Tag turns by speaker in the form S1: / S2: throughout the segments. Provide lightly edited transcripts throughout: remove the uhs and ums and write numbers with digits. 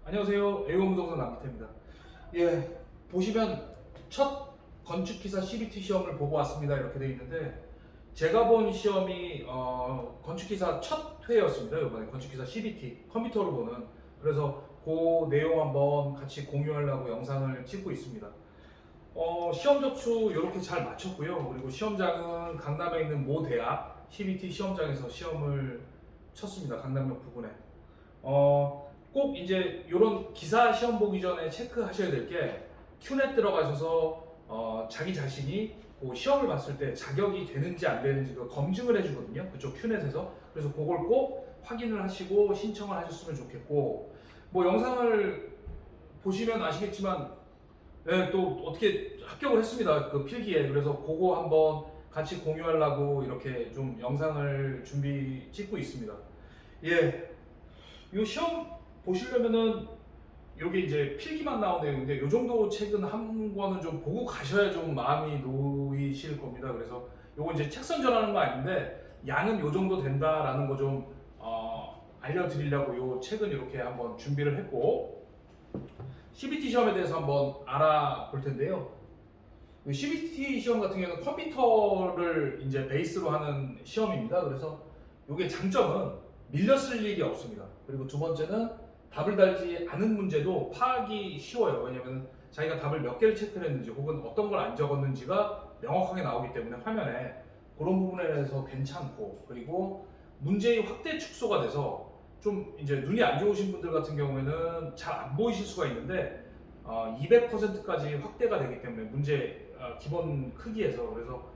S1: 안녕하세요. A1부동산 남기태입니다. 예, 보시면 첫 건축기사 CBT 시험을 보고 왔습니다. 이렇게 되어 있는데 제가 본 시험이 건축기사 첫 회였습니다. 이번에 건축기사 CBT 컴퓨터로 보는. 그래서 그 내용 한번 같이 공유하려고 영상을 찍고 있습니다. 시험 접수 이렇게 잘 마쳤고요. 그리고 시험장은 강남에 있는 모 대학 CBT 시험장에서 시험을 쳤습니다. 강남역 부근에. 꼭 이제 이런 기사 시험 보기 전에 체크하셔야 될 게 큐넷 들어가셔서 자기 자신이 그 시험을 봤을 때 자격이 되는지 안 되는지 그 검증을 해주거든요. 그쪽 큐넷에서. 그래서 그걸 꼭 확인을 하시고 신청을 하셨으면 좋겠고, 뭐 영상을 보시면 아시겠지만 네, 또 어떻게 합격을 했습니다. 그 필기에. 그래서 그거 한번 같이 공유하려고 이렇게 좀 영상을 찍고 있습니다. 예, 이 시험 보시려면은 여기 이제 필기만 나온 내용인데 이 정도 책은 한 권은 좀 보고 가셔야 좀 마음이 놓이실 겁니다. 그래서 요거 이제 책 선전하는 거 아닌데 양은 요 정도 된다라는 거 좀 알려드리려고 요 책은 이렇게 한번 준비를 했고, CBT 시험에 대해서 한번 알아볼 텐데요. CBT 시험 같은 경우는 컴퓨터를 이제 베이스로 하는 시험입니다. 그래서 이게 장점은 밀려 쓸 일이 없습니다. 그리고 두 번째는 답을 달지 않은 문제도 파악이 쉬워요. 왜냐하면 자기가 답을 몇 개를 체크를 했는지 혹은 어떤 걸 안 적었는지가 명확하게 나오기 때문에 화면에 그런 부분에 대해서 괜찮고, 그리고 문제의 확대 축소가 돼서 좀 이제 눈이 안 좋으신 분들 같은 경우에는 잘 안 보이실 수가 있는데 200%까지 확대가 되기 때문에 문제 기본 크기에서. 그래서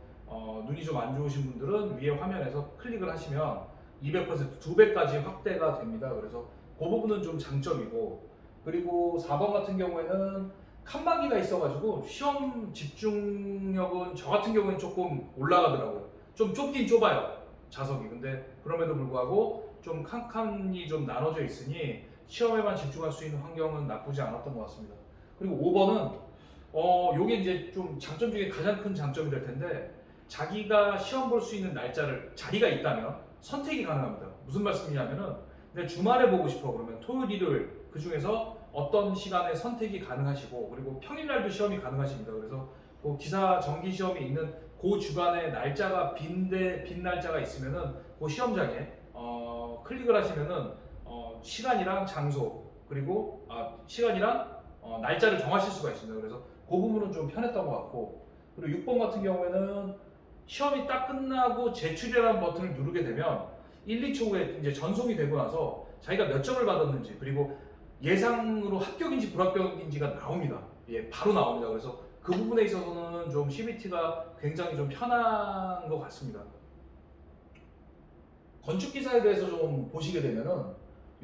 S1: 눈이 좀 안 좋으신 분들은 위에 화면에서 클릭을 하시면 200% 2배까지 확대가 됩니다. 그래서 그 부분은 좀 장점이고, 그리고 4번 같은 경우에는 칸막이가 있어가지고 시험 집중력은 저 같은 경우에는 조금 올라가더라고요. 좀 좁긴 좁아요, 좌석이. 근데 그럼에도 불구하고 좀 칸칸이 좀 나눠져 있으니 시험에만 집중할 수 있는 환경은 나쁘지 않았던 것 같습니다. 그리고 5번은 요게 이제 좀 장점 중에 가장 큰 장점이 될 텐데, 자기가 시험 볼 수 있는 자리가 있다면 선택이 가능합니다. 무슨 말씀이냐면은 근데 주말에 보고 싶어 그러면 토요일, 일요일 그 중에서 어떤 시간에 선택이 가능하시고, 그리고 평일날도 시험이 가능하십니다. 그래서 그 기사 정기 시험이 있는 그 주간에 날짜가 빈 날짜가 있으면은 그 시험장에 클릭을 하시면은 시간이랑 장소, 그리고 시간이랑 날짜를 정하실 수가 있습니다. 그래서 그 부분은 좀 편했던 것 같고, 그리고 6번 같은 경우에는 시험이 딱 끝나고 제출이라는 버튼을 누르게 되면 1, 2초 후에 이제 전송이 되고 나서 자기가 몇 점을 받았는지, 그리고 예상으로 합격인지 불합격인지가 나옵니다. 예, 바로 나옵니다. 그래서 그 부분에 있어서는 좀 CBT가 굉장히 좀 편한 것 같습니다. 건축기사에 대해서 좀 보시게 되면은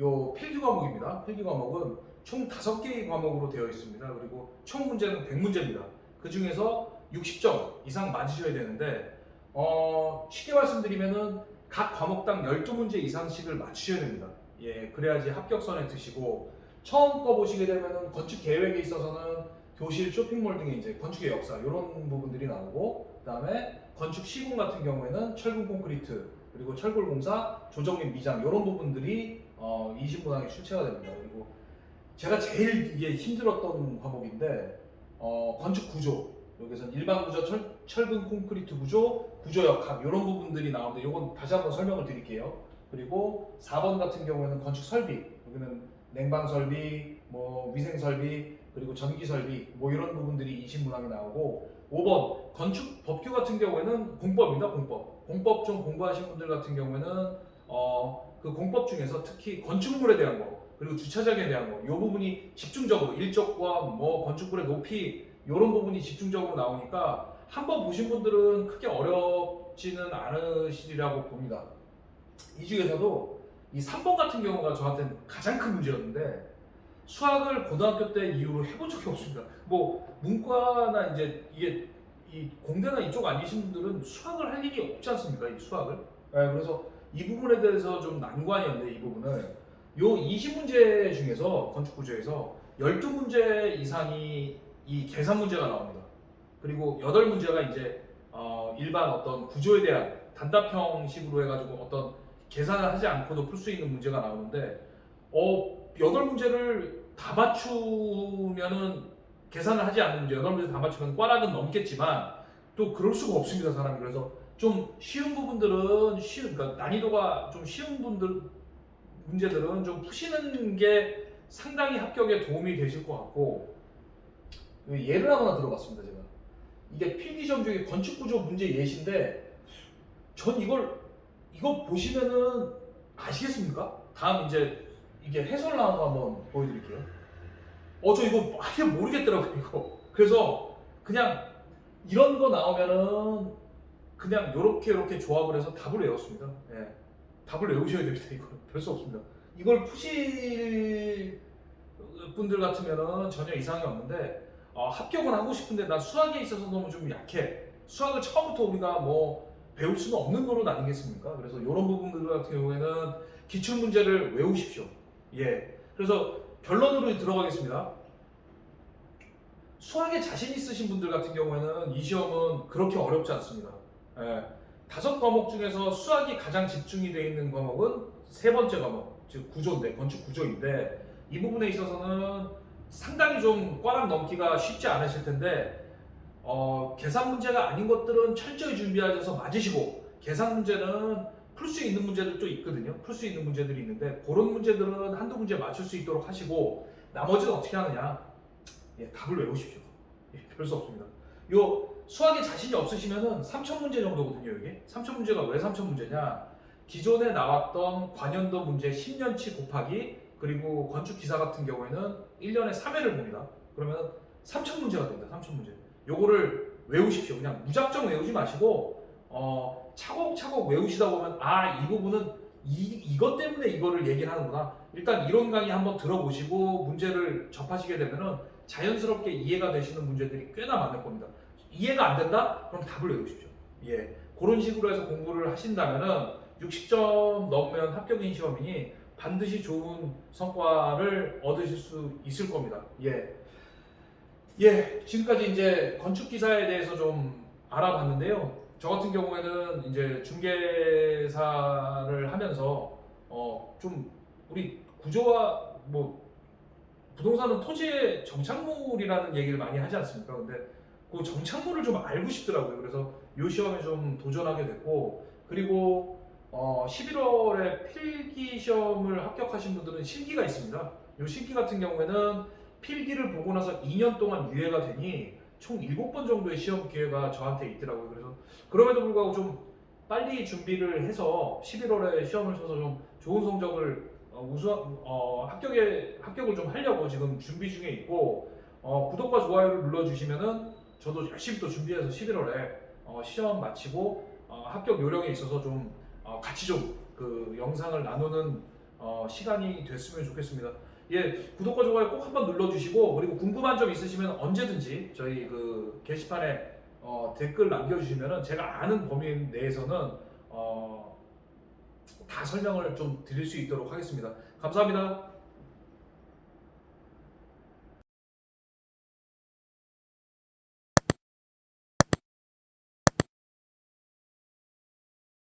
S1: 요 필기 과목입니다. 필기 과목은 총 5개의 과목으로 되어 있습니다. 그리고 총 문제는 100문제입니다. 그 중에서 60점 이상 맞으셔야 되는데 쉽게 말씀드리면은 각 과목당 12문제 이상씩을 맞추셔야 됩니다. 예, 그래야지 합격선에 드시고, 처음 거 보시게 되면은 건축 계획에 있어서는 교실, 쇼핑몰 등의 이제 건축의 역사 이런 부분들이 나오고, 그다음에 건축 시공 같은 경우에는 철근 콘크리트, 그리고 철골 공사, 조정 및 미장 이런 부분들이 20문항에 출제가 됩니다. 그리고 제가 제일 이게 힘들었던 과목인데 건축 구조, 여기서는 일반 구조, 철근 콘크리트 구조, 구조 역학 이런 부분들이 나오는데 이건 다시 한번 설명을 드릴게요. 그리고 4번 같은 경우에는 건축 설비, 여기는 냉방 설비, 뭐 위생 설비, 그리고 전기 설비 뭐 이런 부분들이 20문항이 나오고, 5번 건축 법규 같은 경우에는 공법입니다. 공법 좀 공부하신 분들 같은 경우에는 그 공법 중에서 특히 건축물에 대한 거, 그리고 주차장에 대한 거, 이 부분이 집중적으로 일적과 뭐 건축물의 높이 이런 부분이 집중적으로 나오니까 한번 보신 분들은 크게 어렵지는 않으시리라고 봅니다. 이 중에서도 이 3번 같은 경우가 저한테는 가장 큰 문제였는데, 수학을 고등학교 때 이후로 해본 적이 없습니다. 뭐 문과나 이제 이게 이 공대나 이쪽 아니신 분들은 수학을 할 일이 없지 않습니까? 이 수학을. 네, 그래서 이 부분에 대해서 좀 난관이었는데, 이 부분은 요 20문제 중에서 건축 구조에서 12문제 이상이 이 계산 문제가 나옵니다. 그리고 8문제가 이제 일반 어떤 구조에 대한 단답형식으로 해가지고 어떤 계산을 하지 않고도 풀 수 있는 문제가 나오는데 8문제를 다 맞추면은 계산을 하지 않는 문제 8문제 다 맞추면 꽈락은 넘겠지만 또 그럴 수가 없습니다 사람이. 그래서 좀 쉬운 부분들은 그러니까 난이도가 좀 쉬운 문제들은 좀 푸시는 게 상당히 합격에 도움이 되실 것 같고, 예를 하나 들어봤습니다 제가. 이게 필기시험 중에 건축구조 문제 예시인데 전 이거 보시면은 아시겠습니까? 다음 이제 이게 해설 나온 거 한번 보여드릴게요. 저 이거 아예 모르겠더라고요 이거. 그래서 그냥 이런 거 나오면은 그냥 요렇게 조합을 해서 답을 외웠습니다. 예. 답을 외우셔야 됩니다. 이거 별 수 없습니다. 이걸 푸실 분들 같으면은 전혀 이상이 없는데 합격은 하고 싶은데 나 수학에 있어서 너무 좀 약해. 수학을 처음부터 우리가 뭐 배울 수는 없는 노릇 아니겠습니까? 그래서 이런 부분들 같은 경우에는 기출 문제를 외우십시오. 예. 그래서 결론으로 들어가겠습니다. 수학에 자신 있으신 분들 같은 경우에는 이 시험은 그렇게 어렵지 않습니다. 예. 5과목 중에서 수학이 가장 집중이 되어 있는 과목은 세 번째 과목, 즉 구조인데, 건축 구조인데 이 부분에 있어서는 상당히 좀 꽈락 넘기가 쉽지 않으실 텐데 계산 문제가 아닌 것들은 철저히 준비하셔서 맞으시고, 계산 문제는 풀 수 있는 문제들도 있거든요. 풀 수 있는 문제들이 있는데 그런 문제들은 한두 문제 맞출 수 있도록 하시고, 나머지는 어떻게 하느냐? 예, 답을 외우십시오. 예, 별 수 없습니다. 요 수학에 자신이 없으시면은 3,000문제 정도거든요. 이게 3,000문제가 왜 3,000문제냐? 기존에 나왔던 관연도 문제 10년치 곱하기, 그리고 건축 기사 같은 경우에는 1년에 3회를 봅니다. 그러면 3,000문제가 됩니다. 3,000문제. 요거를 외우십시오. 그냥 무작정 외우지 마시고 차곡차곡 외우시다 보면 이 부분은 이것 때문에 이거를 얘기를 하는구나. 일단 이론 강의 한번 들어보시고 문제를 접하시게 되면은 자연스럽게 이해가 되시는 문제들이 꽤나 많을 겁니다. 이해가 안 된다? 그럼 답을 외우십시오. 예, 그런 식으로 해서 공부를 하신다면은 60점 넘으면 합격인 시험이니 반드시 좋은 성과를 얻으실 수 있을 겁니다. 지금까지 이제 건축 기사에 대해서 좀 알아봤는데요. 저 같은 경우에는 이제 중개사를 하면서 좀 우리 구조와 뭐 부동산은 토지의 정착물이라는 얘기를 많이 하지 않습니까? 근데 그 정착물을 좀 알고 싶더라고요. 그래서 이 시험에 좀 도전하게 됐고, 그리고 11월에 필기 시험을 합격하신 분들은 실기가 있습니다. 이 실기 같은 경우에는 필기를 보고 나서 2년 동안 유예가 되니 총 7번 정도의 시험 기회가 저한테 있더라고요. 그래서 그럼에도 불구하고 좀 빨리 준비를 해서 11월에 시험을 쳐서 좀 좋은 성적을 합격을 좀 하려고 지금 준비 중에 있고, 구독과 좋아요를 눌러주시면은 저도 열심히 또 준비해서 11월에 시험 마치고 합격 요령에 있어서 좀 같이 좀 그 영상을 나누는 시간이 됐으면 좋겠습니다. 예, 구독과 좋아요 꼭 한번 눌러주시고, 그리고 궁금한 점 있으시면 언제든지 저희 그 게시판에 댓글 남겨주시면은 제가 아는 범위 내에서는 다 설명을 좀 드릴 수 있도록 하겠습니다. 감사합니다.